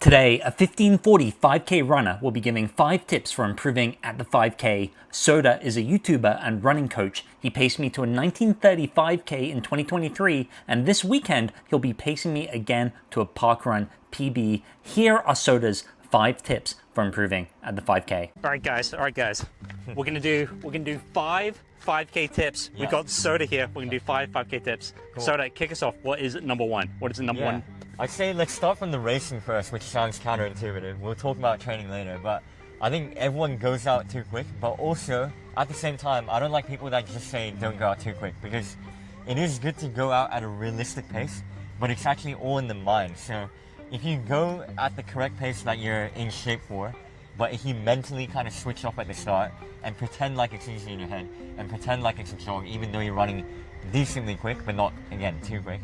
Today, a 1540 5K runner will be giving 5 tips for improving at the 5K. Soda is a YouTuber and running coach. He paced me to a 1930 5K in 2023, and this weekend he'll be pacing me again to a parkrun PB. Here are Soda's 5 tips for improving at the 5K. All right, guys. We're gonna do 5 5K tips. Yeah. We got Soda here. We're gonna do 5 5K tips. Cool. Soda, kick us off. What is number 1? What is the number 1? I'd say let's start from the racing first, which sounds counterintuitive. We'll talk about training later, but I think everyone goes out too quick, but also at the same time, I don't like people that just say don't go out too quick, because it is good to go out at a realistic pace, but it's actually all in the mind. So if you go at the correct pace that you're in shape for, but if you mentally kind of switch off at the start and pretend like it's easy in your head and pretend like it's a jog, even though you're running decently quick, but not, again, too quick,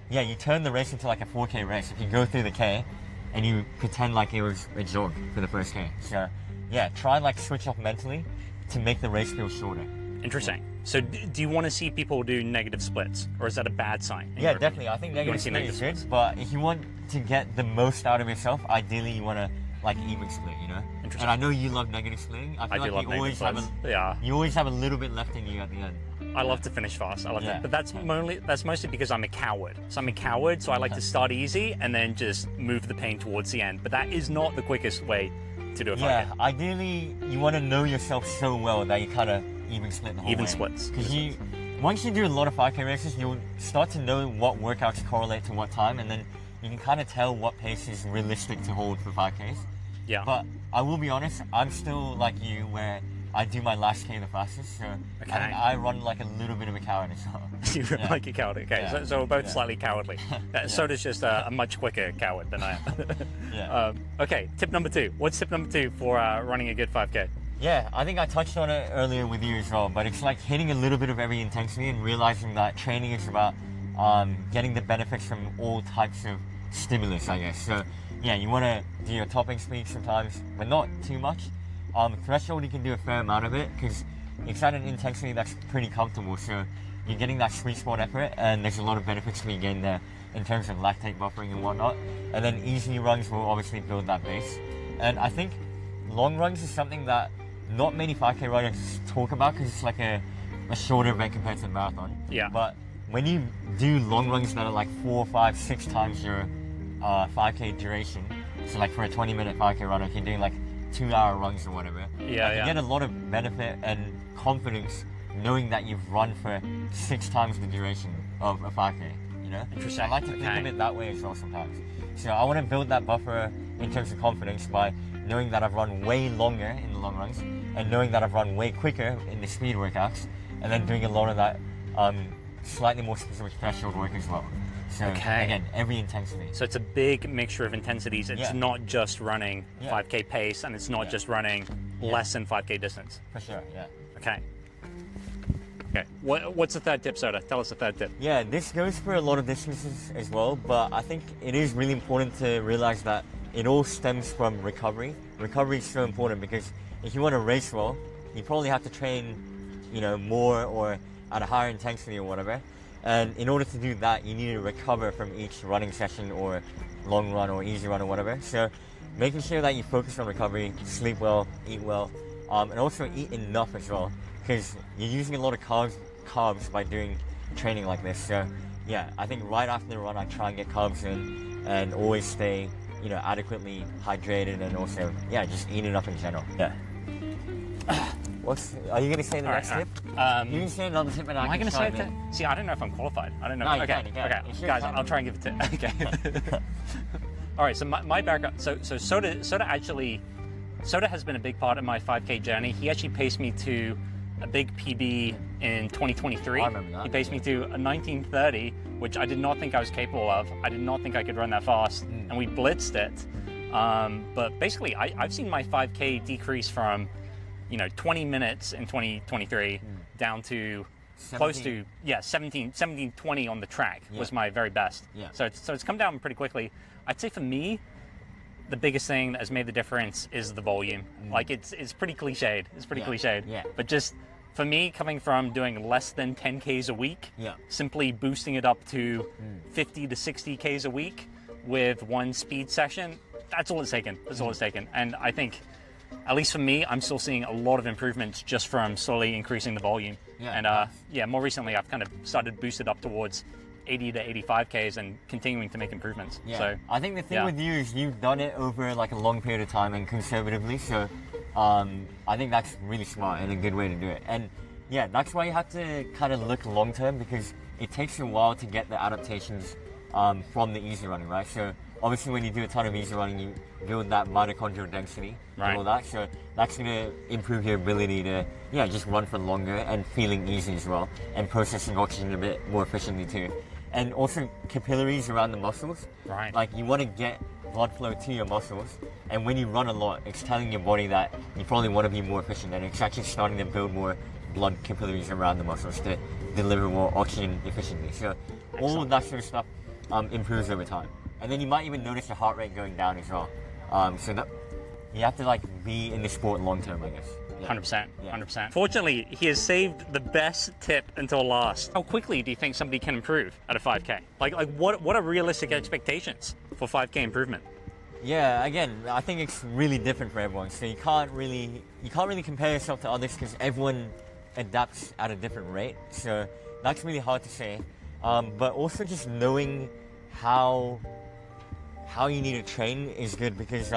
yeah, you turn the race into like a 4K race if you go through the K and you pretend like it was a jog for the first K. So yeah, try and like switch off mentally to make the race feel shorter. Interesting. So do you want to see people do negative splits, or is that a bad sign? Yeah, definitely. I think negative split is good, but if you want to get the most out of yourself, ideally you want to like even split, you know? And I know you love negative splitting. I feel like you always have a little bit left in you at the end. I love to finish fast. I love it, but that's mostly because I'm a coward. So I'm a coward, so I like to start easy and then just move the pain towards the end. But that is not the quickest way to do a 5K. Yeah, ideally you want to know yourself so well that you kind of even split the whole way. Even splits. Because once you do a lot of 5K races, you'll start to know what workouts correlate to what time, and then you can kind of tell what pace is realistic to hold for 5Ks. Yeah. But I will be honest, I'm still like you, where I do my last K the fastest, so I run like a little bit of a coward as well. You run like a coward, okay. Yeah. So we're both slightly cowardly. Soda's just a much quicker coward than I am. Okay, tip number 2. What's tip number 2 for running a good 5K? Yeah, I think I touched on it earlier with you as well, but it's like hitting a little bit of every intensity and realizing that training is about getting the benefits from all types of stimulus, I guess. So yeah, you want to do your topping speed sometimes, but not too much. Threshold, you can do a fair amount of it because it's at an intensity that's pretty comfortable, so you're getting that sweet spot effort, and there's a lot of benefits to be gained there in terms of lactate buffering and whatnot. And then easy runs will obviously build that base. And I think long runs is something that not many 5K runners talk about because it's like a shorter event compared to the marathon. Yeah. But when you do long runs that are like 4, 5, 6 times your 5K duration, so like for a 20-minute 5K runner, if you're doing like 2-hour runs or whatever, you get a lot of benefit and confidence knowing that you've run for 6 times the duration of a 5K, you know? Interesting. I like to think of it that way as well sometimes. So I want to build that buffer in terms of confidence by knowing that I've run way longer in the long runs and knowing that I've run way quicker in the speed workouts, and then doing a lot of that slightly more specific threshold work as well. So again, every intensity. So it's a big mixture of intensities. It's not just running 5K pace, and it's not just running less than 5K distance. For sure, yeah. Okay. What's the third tip, Soda? Tell us the third tip. Yeah, this goes for a lot of distances as well, but I think it is really important to realize that it all stems from recovery. Recovery is so important because if you want to race well, you probably have to train, more or at a higher intensity or whatever. And in order to do that, you need to recover from each running session or long run or easy run or whatever. So making sure that you focus on recovery, sleep well, eat well, and also eat enough as well, because you're using a lot of carbs by doing training like this. So yeah, I think right after the run, I try and get carbs in and always stay, adequately hydrated, and also, just eat enough in general. Yeah. Are you going to say the next tip? You can say another tip, and am I going to say it? See, I don't know if I'm qualified. I don't know. No, okay, guys, I'll try and give it to. Okay. All right. So my background. So Soda has been a big part of my 5K journey. He actually paced me to a big PB in 2023. I remember that. He paced me to a 1930, which I did not think I was capable of. I did not think I could run that fast, and we blitzed it. But basically, I've seen my 5K decrease from 20 minutes in 2023 down to 17. close to 17:20 on the track was my very best. So it's come down pretty quickly. I'd say for me, the biggest thing that has made the difference is the volume. Like it's pretty cliched. It's pretty cliched. Yeah. But just for me, coming from doing less than 10 Ks a week, simply boosting it up to 50 to 60 Ks a week, with one speed session, that's all it's taken. That's all it's taken. And I think, at least for me, I'm still seeing a lot of improvements just from slowly increasing the volume. Yeah, And more recently, I've kind of started boosted up towards 80 to 85 Ks and continuing to make improvements. Yeah. So I think the thing yeah. with you is you've done it over like a long period of time and conservatively. So I think that's really smart and a good way to do it. And yeah, that's why you have to kind of look long term, because it takes a while to get the adaptations from the easy running, right? So obviously when you do a ton of easy running, you build that mitochondrial density and all that. So that's going to improve your ability to, just run for longer and feeling easy as well, and processing oxygen a bit more efficiently too. And also capillaries around the muscles. Right. Like you want to get blood flow to your muscles, and when you run a lot, it's telling your body that you probably want to be more efficient, and it's actually starting to build more blood capillaries around the muscles to deliver more oxygen efficiently. So all of that sort of stuff improves over time. And then you might even notice your heart rate going down as well. So that you have to like be in the sport long term, I guess. 100%. Yeah. 100%. Fortunately, he has saved the best tip until last. How quickly do you think somebody can improve at a 5K? Like what are realistic expectations for 5K improvement? Yeah, again, I think it's really different for everyone. So you can't really compare yourself to others, because everyone adapts at a different rate. So that's really hard to say. But also just knowing how you need to train is good, because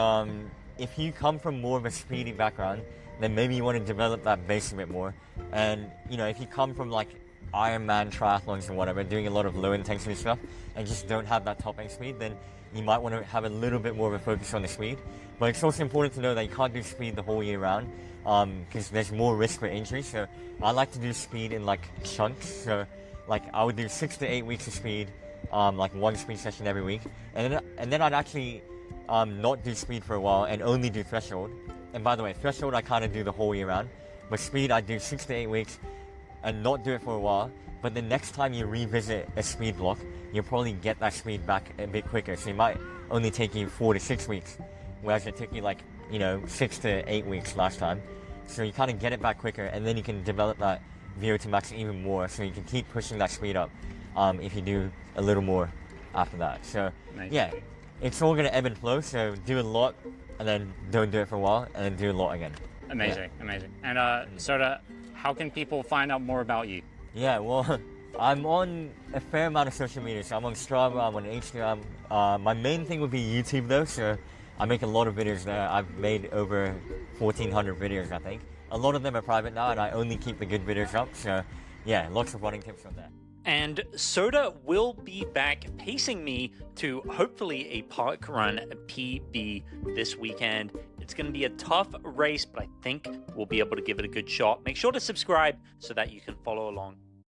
if you come from more of a speedy background, then maybe you want to develop that base a bit more. And if you come from like Ironman triathlons or whatever, doing a lot of low intensity stuff and just don't have that top end speed, then you might want to have a little bit more of a focus on the speed. But it's also important to know that you can't do speed the whole year round, because there's more risk for injury. So I like to do speed in like chunks. So like I would do 6 to 8 weeks of speed, like one speed session every week, and then I'd actually not do speed for a while and only do threshold. And by the way, threshold I kind of do the whole year round, but speed I do 6 to 8 weeks and not do it for a while. But the next time you revisit a speed block, you'll probably get that speed back a bit quicker. So it might only take you 4 to 6 weeks, whereas it took you like 6 to 8 weeks last time. So you kind of get it back quicker, and then you can develop that VO2 max even more, so you can keep pushing that speed up if you do a little more after that. So Nice. yeah, it's all going to ebb and flow. So do a lot, and then don't do it for a while, and then do a lot again. Amazing. And Soda, how can people find out more about you? Yeah, well, I'm on a fair amount of social media. So I'm on Strava, I'm on Instagram. My main thing would be YouTube though, so I make a lot of videos there. I've made over 1,400 videos, I think. A lot of them are private now, and I only keep the good videos up. So yeah, lots of running tips on there. And Soda will be back pacing me to hopefully a park run PB this weekend. It's going to be a tough race, but I think we'll be able to give it a good shot. Make sure to subscribe so that you can follow along.